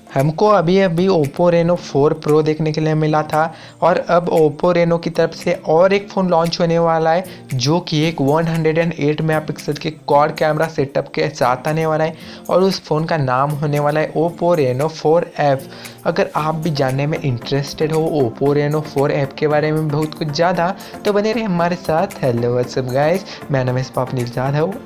हमको अभी अभी Oppo Reno 4 Pro देखने के लिए मिला था और अब Oppo Reno की तरफ से और एक फ़ोन लॉन्च होने वाला है जो कि एक 108 मेगापिक्सल के क्वाड कैमरा सेटअप के साथ आने वाला है और उस फ़ोन का नाम होने वाला है Oppo Reno 4F। अगर आप भी जानने में इंटरेस्टेड हो Oppo Reno 4F के बारे में बहुत कुछ ज़्यादा तो बने रहे हमारे साथ। हेलो व्हाट्सअप गाइस, मेरा नाम है Swapnil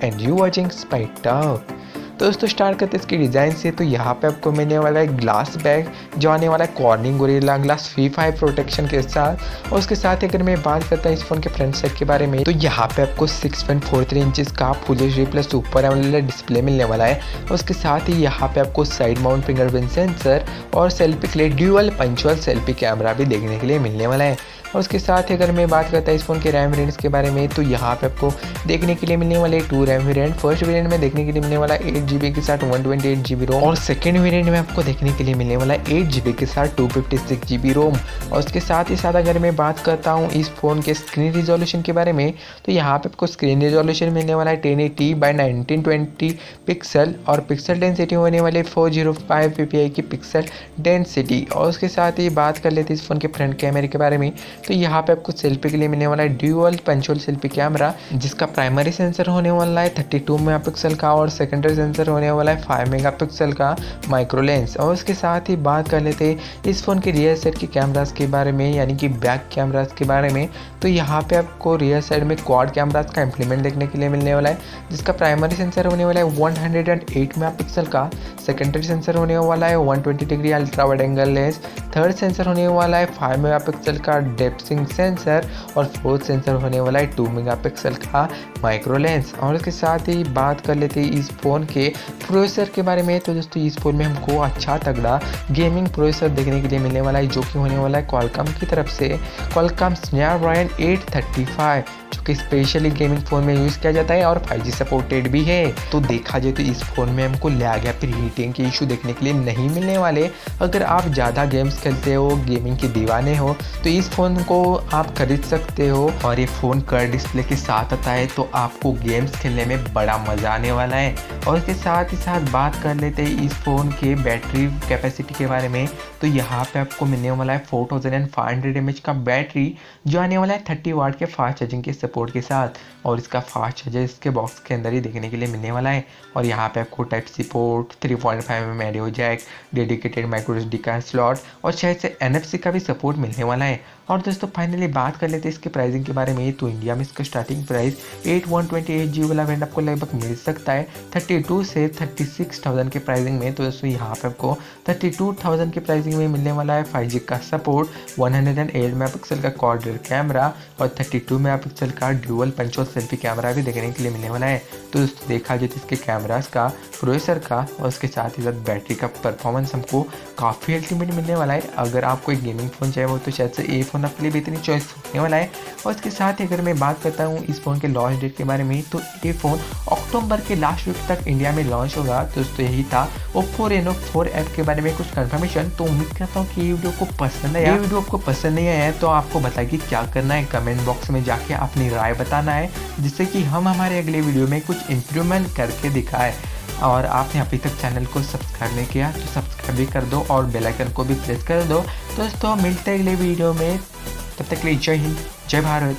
and you watching spike talk. तो दोस्तों स्टार्ट करते हैं इसकी डिज़ाइन से। तो यहाँ पे आपको मिलने वाला है ग्लास बैग जो आने वाला है cornering gorilla glass V5 protection के साथ। और उसके साथ ही अगर मैं बात करता हूँ इस फ़ोन के फ्रंट साइड के बारे में तो यहाँ पे आपको 6.43 इंचेस का full HD plus super AMOLED display मिलने वाला है। और उसके साथ ही यहाँ पे आपको साइड माउंट फिंगरप्रिंट सेंसर और सेल्फी के लिए ड्यूअल पंचुअल सेल्फी कैमरा भी देखने के लिए मिलने वाला है। और उसके साथ ही अगर मैं बात करता हूँ इस फ़ोन के रैम वेरिएंट्स के बारे में तो यहाँ पे आपको देखने के लिए मिलने वाले 2 रैम वेरिएंट। फर्स्ट वेरिएंट में देखने के लिए मिलने वाला 8GB के साथ 128GB रोम और सेकेंड वेरिएंट में आपको देखने के लिए मिलने वाला 8GB के साथ 256GB रोम। और उसके साथ ही साथ अगर मैं बात करता हूँ इस फ़ोन के स्क्रीन रिजोल्यूशन के बारे में तो यहाँ पे आपको स्क्रीन रिजोल्यूशन मिलने वाला है 1080x1920 पिक्सल और पिक्सल डेंसिटी होने वाले 405 ppi की पिक्सल डेंसिटी। और उसके साथ ही बात कर लेते हैं इस फ़ोन के फ्रंट कैमरे के बारे में तो यहाँ पे आपको सेल्फी के लिए मिलने वाला है ड्यूअल पंचुअल सेल्फी कैमरा जिसका प्राइमरी सेंसर होने वाला है 32 मेगापिक्सल का और सेकेंडरी सेंसर होने वाला है 5 मेगापिक्सल का माइक्रो लेंस। और उसके साथ ही बात कर लेते हैं इस फ़ोन के रियर साइड के कैमरास के बारे में यानी कि बैक कैमरास के बारे में तो यहाँ पे आपको रियर साइड में क्वाड कैमरास का इम्प्लीमेंट देखने के लिए मिलने वाला है जिसका प्राइमरी सेंसर होने वाला है 108 मेगापिक्सल का, सेकेंडरी सेंसर होने वाला है 120 degree ultra wide angle lens, third sensor होने वाला है 5 मेगापिक्सल का डेप्सिंग सेंसर और फोर्थ सेंसर होने वाला है 2 मेगापिक्सल का माइक्रो लेंस। और उसके साथ ही बात कर लेते हैं इस फ़ोन के प्रोसेसर के बारे में तो दोस्तों इस फ़ोन में हमको अच्छा तगड़ा गेमिंग प्रोसेसर देखने के लिए मिलने वाला है जो कि होने वाला है क्वालकॉम की तरफ से क्वालकॉम स्नैपड्रैगन 835 जो कि स्पेशली गेमिंग फ़ोन में यूज़ किया जाता है और 5G सपोर्टेड भी है। तो देखा जाए तो इस फ़ोन में हमको लैग या फिर हीटिंग के इशू देखने के लिए नहीं मिलने वाले। अगर आप ज़्यादा गेम्स खेलते हो, गेमिंग के दीवाने हो तो इस फ़ोन को आप खरीद सकते हो। और ये फ़ोन कर्व डिस्प्ले के साथ आता है तो आपको गेम्स खेलने में बड़ा मज़ा आने वाला है। और इसके साथ ही साथ बात कर लेते हैं इस फ़ोन के बैटरी कैपेसिटी के बारे में तो यहाँ पे आपको मिलने वाला है 4500 mAh का बैटरी जो आने वाला है 30 वाट के फास्ट चार्जिंग के सपोर्ट के साथ। और इसका फास्ट चार्जर इसके बॉक्स के अंदर ही देखने के लिए मिलने वाला है। और यहाँ पे आपको type C port, 3.5mm audio jack, dedicated micro SD का स्लॉट और शायद से NFC का भी सपोर्ट मिलने वाला है। और दोस्तों फाइनली बात कर लेते हैं इसके प्राइसिंग के बारे में तो इंडिया में इसका स्टार्टिंग प्राइस 128GB वाला वेरिएंट आपको लगभग मिल सकता है 32 से 36,000 के प्राइसिंग में। तो दोस्तों यहाँ पे आपको 32,000 के प्राइसिंग में मिलने वाला है 5G का सपोर्ट, 108 मेगापिक्सल का क्वाड रियर कैमरा और 32 मेगापिक्सल का ड्यूअल पंचुअल सेल्फी कैमरा भी देखने के लिए मिलने वाला है। तो दोस्तों देखा जाए तो इसके कैमरास का, प्रोसेसर का और उसके साथ ही साथ बैटरी का परफॉर्मेंस हमको काफ़ी अल्टीमेट मिलने वाला है। अगर आपको एक गेमिंग फ़ोन चाहिए हो तो शायद से ये फ़ोन आपके लिए बेहतरीन चॉइस होने वाला है। और इसके साथ ही अगर मैं बात करता हूँ इस फ़ोन के लॉन्च डेट के बारे में तो ये फ़ोन अक्टूबर के लास्ट वीक तक इंडिया में लॉन्च होगा। दोस्तों यही था Oppo Reno 4F के बारे में कुछ कंफर्मेशन। तो उम्मीद करता हूँ कि ये वीडियो आपको पसंद आया। ये वीडियो आपको पसंद नहीं आया है तो आपको बताइए क्या करना है, कमेंट बॉक्स में जाके अपनी राय बताना है जिससे कि हम हमारे अगले वीडियो में कुछ इम्प्रूवमेंट करके दिखाएं। और आपने अभी तक चैनल को सब्सक्राइब नहीं किया तो सब्सक्राइब भी कर दो और बेल आइकन को भी प्रेस कर दो। दोस्तों मिलते हैं अगले वीडियो में, तब तक के लिए जय हिंद, जय भारत।